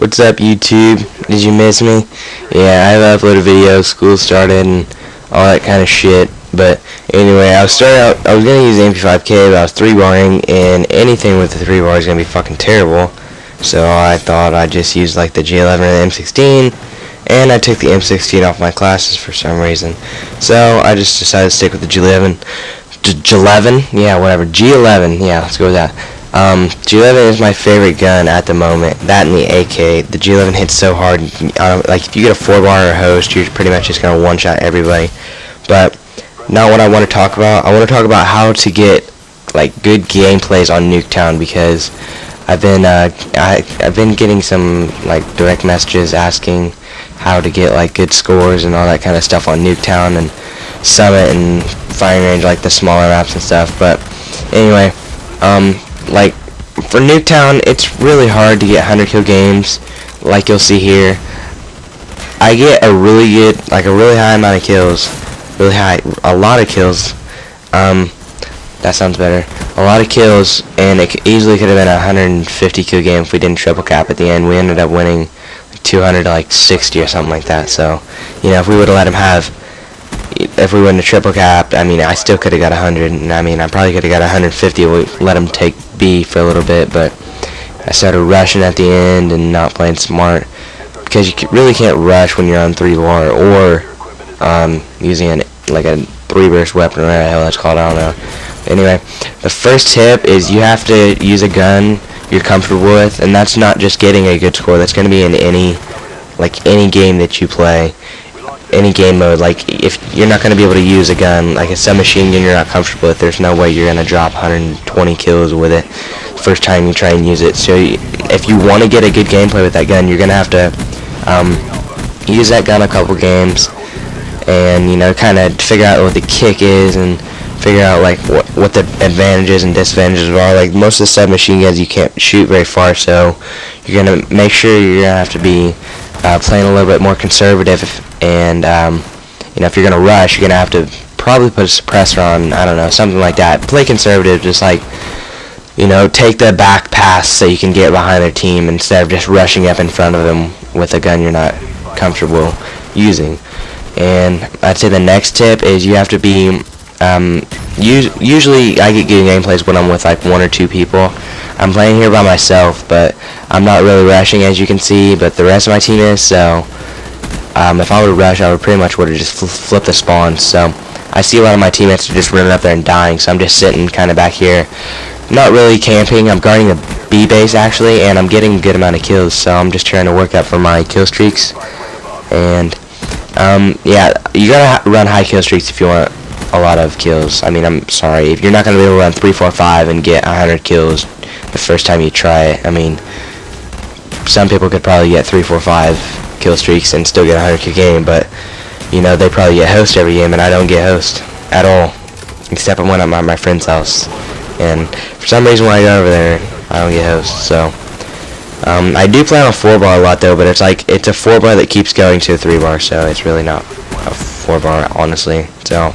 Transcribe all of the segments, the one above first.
What's up, YouTube? Did you miss me? Yeah, I have uploaded videos, school started, and all that kind of shit. But anyway, I was gonna use the MP5K, but I was 3-barring, and anything with the 3-bar is gonna be fucking terrible. So I thought I'd just use like the G11 and the M16, and I took the M16 off my classes for some reason. So I just decided to stick with the G11. G11? Yeah, whatever. G11. Yeah, let's go with that. G11 is my favorite gun at the moment. That and the AK. The G11 hits so hard. Like if you get a 4-bar or a host, you're pretty much just gonna one-shot everybody. But not what I want to talk about. I want to talk about how to get like good gameplays on Nuketown, because I've been getting some like direct messages asking how to get like good scores and all that kind of stuff on Nuketown and Summit and Firing Range, like the smaller maps and stuff. But anyway, like for Nuketown, it's really hard to get 100 kill games. Like you'll see here, I get a really high amount of kills, a lot of kills. That sounds better. A lot of kills, and it easily could have been a 150 kill game if we didn't triple cap at the end. We ended up winning like 200 to like 60 or something like that. So, you know, if we would have let him have, if we wouldn't have triple capped, I mean, I still could have got 100, and I mean, I probably could have got 150 if we let him take B for a little bit, but I started rushing at the end and not playing smart, because you really can't rush when you're on 3-bar or using like a 3-burst weapon or whatever the hell that's called, I don't know. Anyway, the first tip is you have to use a gun you're comfortable with, and that's not just getting a good score. That's going to be in any game that you play, any game mode. Like if you're not going to be able to use a gun like a submachine gun you're not comfortable with, there's no way you're going to drop 120 kills with it first time you try and use it. So if you want to get a good gameplay with that gun, you're going to have to use that gun a couple games, and you know, kind of figure out what the kick is and figure out like what the advantages and disadvantages are. Like most of the submachine guns you can't shoot very far, so you're gonna make sure you're gonna have to be playing a little bit more conservative, and you know, if you're gonna rush, you're gonna have to probably put a suppressor on, I don't know, something like that. Play conservative, just like, you know, take the back pass so you can get behind their team instead of just rushing up in front of them with a gun you're not comfortable using. And I'd say the next tip is you have to be usually I get good gameplays when I'm with like 1 or 2 people. I'm playing here by myself, but I'm not really rushing, as you can see, but the rest of my team is. So if I would rush, I would pretty much would have just flipped the spawn. So I see a lot of my teammates are just running up there and dying, so I'm just sitting kind of back here, not really camping. I'm guarding the B base actually, and I'm getting a good amount of kills, so I'm just trying to work up for my kill streaks. And yeah, you gotta run high kill streaks if you want a lot of kills. I mean, I'm sorry, if you're not gonna be able to run 3, 4, 5 and get 100 kills the first time you try it. I mean, some people could probably get 3, 4, 5 kill streaks and still get a 100 kill game, but you know, they probably get host every game, and I don't get host at all, except when I'm at my friend's house. And for some reason, when I go over there, I don't get host. So I do play on a 4-bar a lot though, but it's like it's a 4-bar that keeps going to a 3-bar, so it's really not a 4-bar, honestly. So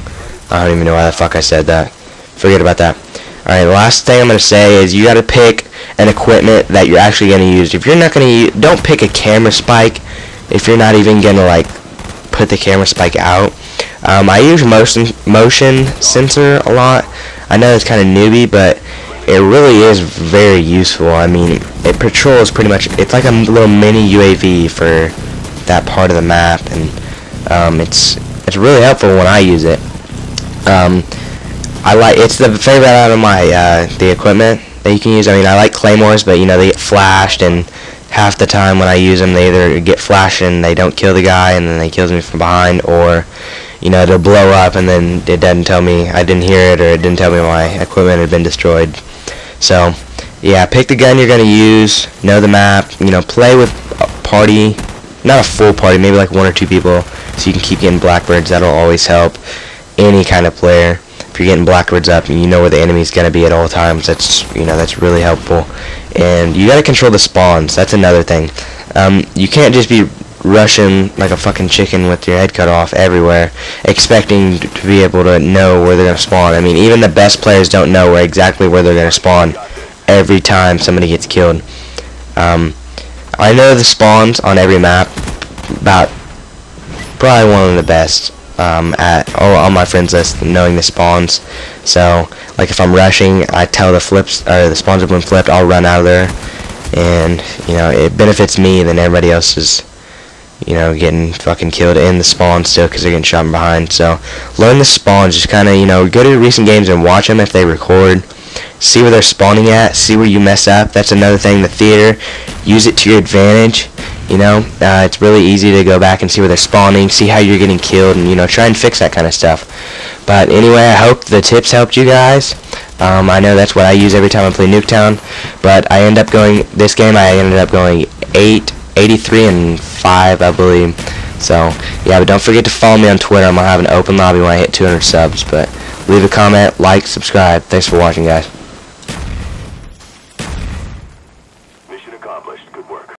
I don't even know why the fuck I said that. Forget about that. Alright, the last thing I'm going to say is you got to pick an equipment that you're actually going to use. If you're not going to use, don't pick a camera spike if you're not even going to like put the camera spike out. I use motion sensor a lot. I know it's kind of newbie, but it really is very useful. I mean, it patrols pretty much, it's like a little mini UAV for that part of the map, and it's really helpful when I use it. It's the favorite out of my the equipment that you can use. I mean, I like claymores, but you know, they get flashed, and half the time when I use them, they either get flashed and they don't kill the guy, and then they kills me from behind, or you know, they'll blow up and then it doesn't tell me, I didn't hear it, or it didn't tell me my equipment had been destroyed. So yeah, pick the gun you're gonna use, know the map, you know, play with a party, not a full party, maybe like 1 or 2 people, so you can keep getting blackbirds. That'll always help any kind of player. If you're getting blackbirds up and you know where the enemy's gonna be at all times, that's, you know, that's really helpful. And you gotta control the spawns. That's another thing. You can't just be rushing like a fucking chicken with your head cut off everywhere, expecting to be able to know where they're gonna spawn. I mean, even the best players don't know exactly where they're gonna spawn every time somebody gets killed. I know the spawns on every map. About probably one of the best on my friends list, knowing the spawns. So like if I'm rushing, I tell the spawns have been flipped, I'll run out of there, and you know, it benefits me than everybody else is, you know, getting fucking killed in the spawn still because they're getting shot from behind. So learn the spawns, just kind of, you know, go to recent games and watch them if they record. See where they're spawning at, see where you mess up. That's another thing, the theater, use it to your advantage. You know, it's really easy to go back and see where they're spawning, see how you're getting killed, and, you know, try and fix that kind of stuff. But anyway, I hope the tips helped you guys. I know that's what I use every time I play Nuketown, but I ended up going 83 and 5, I believe. So yeah, but don't forget to follow me on Twitter. I'm gonna have an open lobby when I hit 200 subs. But leave a comment, like, subscribe. Thanks for watching, guys.